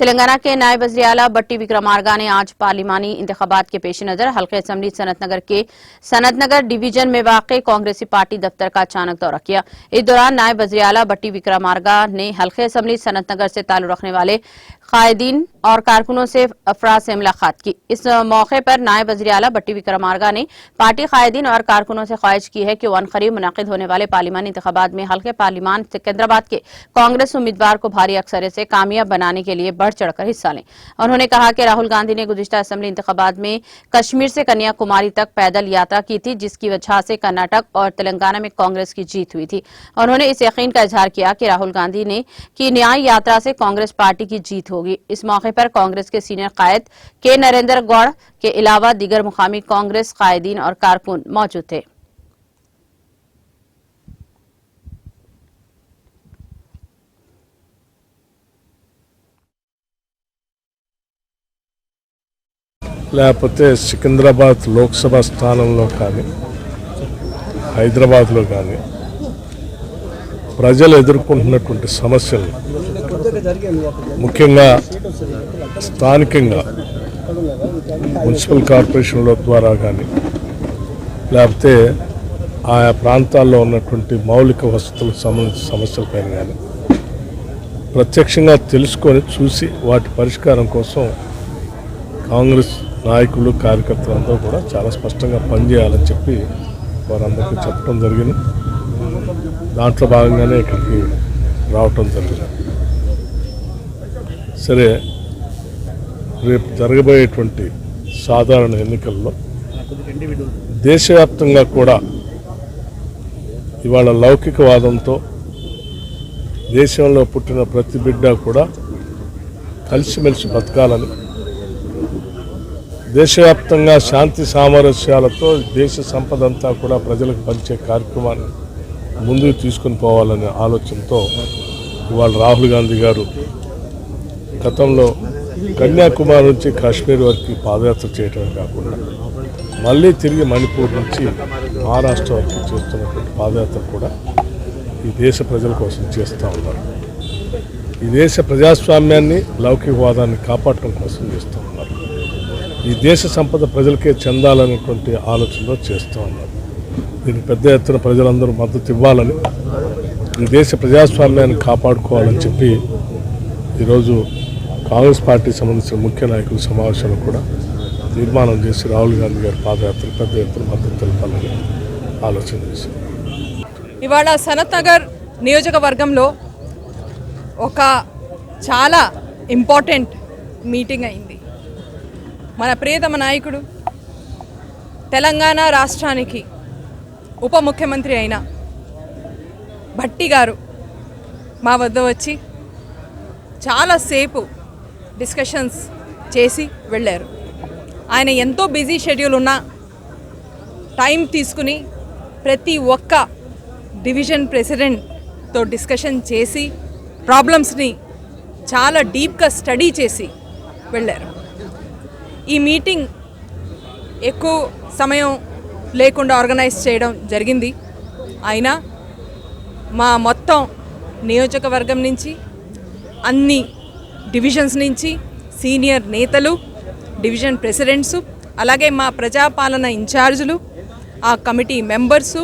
तेलंगाना के नायब वज़ीर आला बट्टी विक्रमार्का ने आज पार्लिमानी इंतखाबात के पेश नजर हल्के असम्बली सनतनगर के सनतनगर डिवीजन में वाक़ कांग्रेसी पार्टी दफ्तर का अचानक दौरा किया। इस दौरान नायब वज़ीर आला बट्टी विक्रमार्का ने हल्के असम्बली सनतनगर से ताल्लुक़ रखने वाले कायदीन और कारकुनों से अफराद से मुलाकात की। इस मौके पर नायब वज़ीर आला बट्टी विक्रमार्का ने पार्टी कायदीन और कारकुनों से ख्वाहिश की है कि वो अनकरीब मुनक़िद होने वाले पार्लिमानी इंतखाबात में हल्के पार्लिमान सिकंदराबाद के कांग्रेस उम्मीदवार को भारी अक्सरियत से कामयाब बनाने के लिए बढ़ चढ़कर हिस्सा लें। उन्होंने कहा कि राहुल गांधी ने गुज़िश्ता असेंबली इंतखाबात में कश्मीर से कन्याकुमारी तक पैदल यात्रा की थी, जिसकी वजह से कर्नाटक और तेलंगाना में कांग्रेस की जीत हुई थी। उन्होंने इस यकीन का इजहार किया कि राहुल गांधी ने की न्याय यात्रा से कांग्रेस पार्टी की जीत होगी। इस मौके पर कांग्रेस के सीनियर कायद के नरेंद्र गौड़ के अलावा दीगर मुकामी कांग्रेस कायदीन और कारकुन मौजूद थे। లేకపోతే సికింద్రాబాద్ లోక్సభ స్థానంలో కానీ హైదరాబాద్లో కానీ ప్రజలు ఎదుర్కొంటున్నటువంటి సమస్యలు ముఖ్యంగా స్థానికంగా మున్సిపల్ కార్పొరేషన్ల ద్వారా కానీ లేకపోతే ఆయా ప్రాంతాల్లో ఉన్నటువంటి మౌలిక వసతులకు సంబంధించిన సమస్యలపైన కానీ ప్రత్యక్షంగా తెలుసుకొని చూసి వాటి పరిష్కారం కోసం కాంగ్రెస్ నాయకులు కార్యకర్తలందరూ కూడా చాలా స్పష్టంగా పనిచేయాలని చెప్పి వారందరికీ చెప్పడం జరిగింది। దాంట్లో భాగంగానే ఇక్కడికి రావటం జరిగింది। సరే, రేపు జరగబోయేటువంటి సాధారణ ఎన్నికల్లో దేశవ్యాప్తంగా కూడా ఇవాళ లౌకికవాదంతో దేశంలో పుట్టిన ప్రతి బిడ్డ కూడా కలిసిమెలిసి బతకాలని, దేశవ్యాప్తంగా శాంతి సామరస్యాలతో దేశ సంపద అంతా కూడా ప్రజలకు పంచే కార్యక్రమాన్ని ముందుకు తీసుకుని పోవాలనే ఆలోచనతో ఇవాళ రాహుల్ గాంధీ గారు గతంలో కన్యాకుమారి నుంచి కాశ్మీర్ వరకు పాదయాత్ర చేయడమే కాకుండా మళ్ళీ తిరిగి మణిపూర్ నుంచి మహారాష్ట్ర వరకు చేస్తున్నటువంటి పాదయాత్ర కూడా ఈ దేశ ప్రజల కోసం చేస్తూ ఉన్నారు। ఈ దేశ ప్రజాస్వామ్యాన్ని లౌకికవాదాన్ని కాపాడటం కోసం చేస్తూ ఉన్నారు। ఈ దేశ సంపద ప్రజలకే చెందాలనేటువంటి ఆలోచనలో చేస్తూ ఉన్నారు। దీనికి పెద్ద ఎత్తున ప్రజలందరూ మద్దతు ఇవ్వాలని, ఈ దేశ ప్రజాస్వామ్యాన్ని కాపాడుకోవాలని చెప్పి ఈరోజు కాంగ్రెస్ పార్టీ సంబంధించిన ముఖ్య నాయకుల సమావేశంలో కూడా తీర్మానం చేసి రాహుల్ గాంధీ గారి పాదయాత్రకు పెద్ద ఎత్తున మద్దతు తెలపాలని ఆలోచన చేశారు। ఇవాళ సనత్-నగర్ నియోజకవర్గంలో ఒక చాలా ఇంపార్టెంట్ మీటింగ్ అయింది। మన ప్రియతమ నాయకుడు తెలంగాణ రాష్ట్రానికి ఉప ముఖ్యమంత్రి అయిన భట్టి గారు మా వద్ద వచ్చి చాలాసేపు డిస్కషన్స్ చేసి వెళ్ళారు। ఆయన ఎంతో బిజీ షెడ్యూల్ ఉన్న టైం తీసుకుని ప్రతి ఒక్క డివిజన్ ప్రెసిడెంట్తో డిస్కషన్ చేసి ప్రాబ్లమ్స్ని చాలా డీప్గా స్టడీ చేసి వెళ్ళారు। ఈ మీటింగ్ ఎక్కువ సమయం లేకుండా ఆర్గనైజ్ చేయడం జరిగింది। అయినా మా మొత్తం నియోజకవర్గం నుంచి అన్ని డివిజన్స్ నుంచి సీనియర్ నేతలు, డివిజన్ ప్రెసిడెంట్స్, అలాగే మా ప్రజాపాలన ఇన్ఛార్జులు, ఆ కమిటీ మెంబర్సు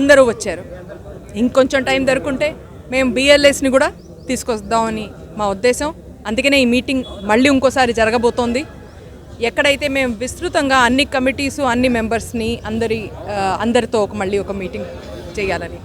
అందరూ వచ్చారు। ఇంకొంచెం టైం దొరుకుంటే మేము BLSని కూడా తీసుకొద్దామని మా ఉద్దేశం। అందుకనే ఈ మీటింగ్ మళ్ళీ ఇంకోసారి జరగబోతోంది। ఎక్కడైతే మేము విస్తృతంగా అన్ని కమిటీసు, అన్ని మెంబర్స్ని అందరితో మళ్ళీ ఒక మీటింగ్ చేయాలని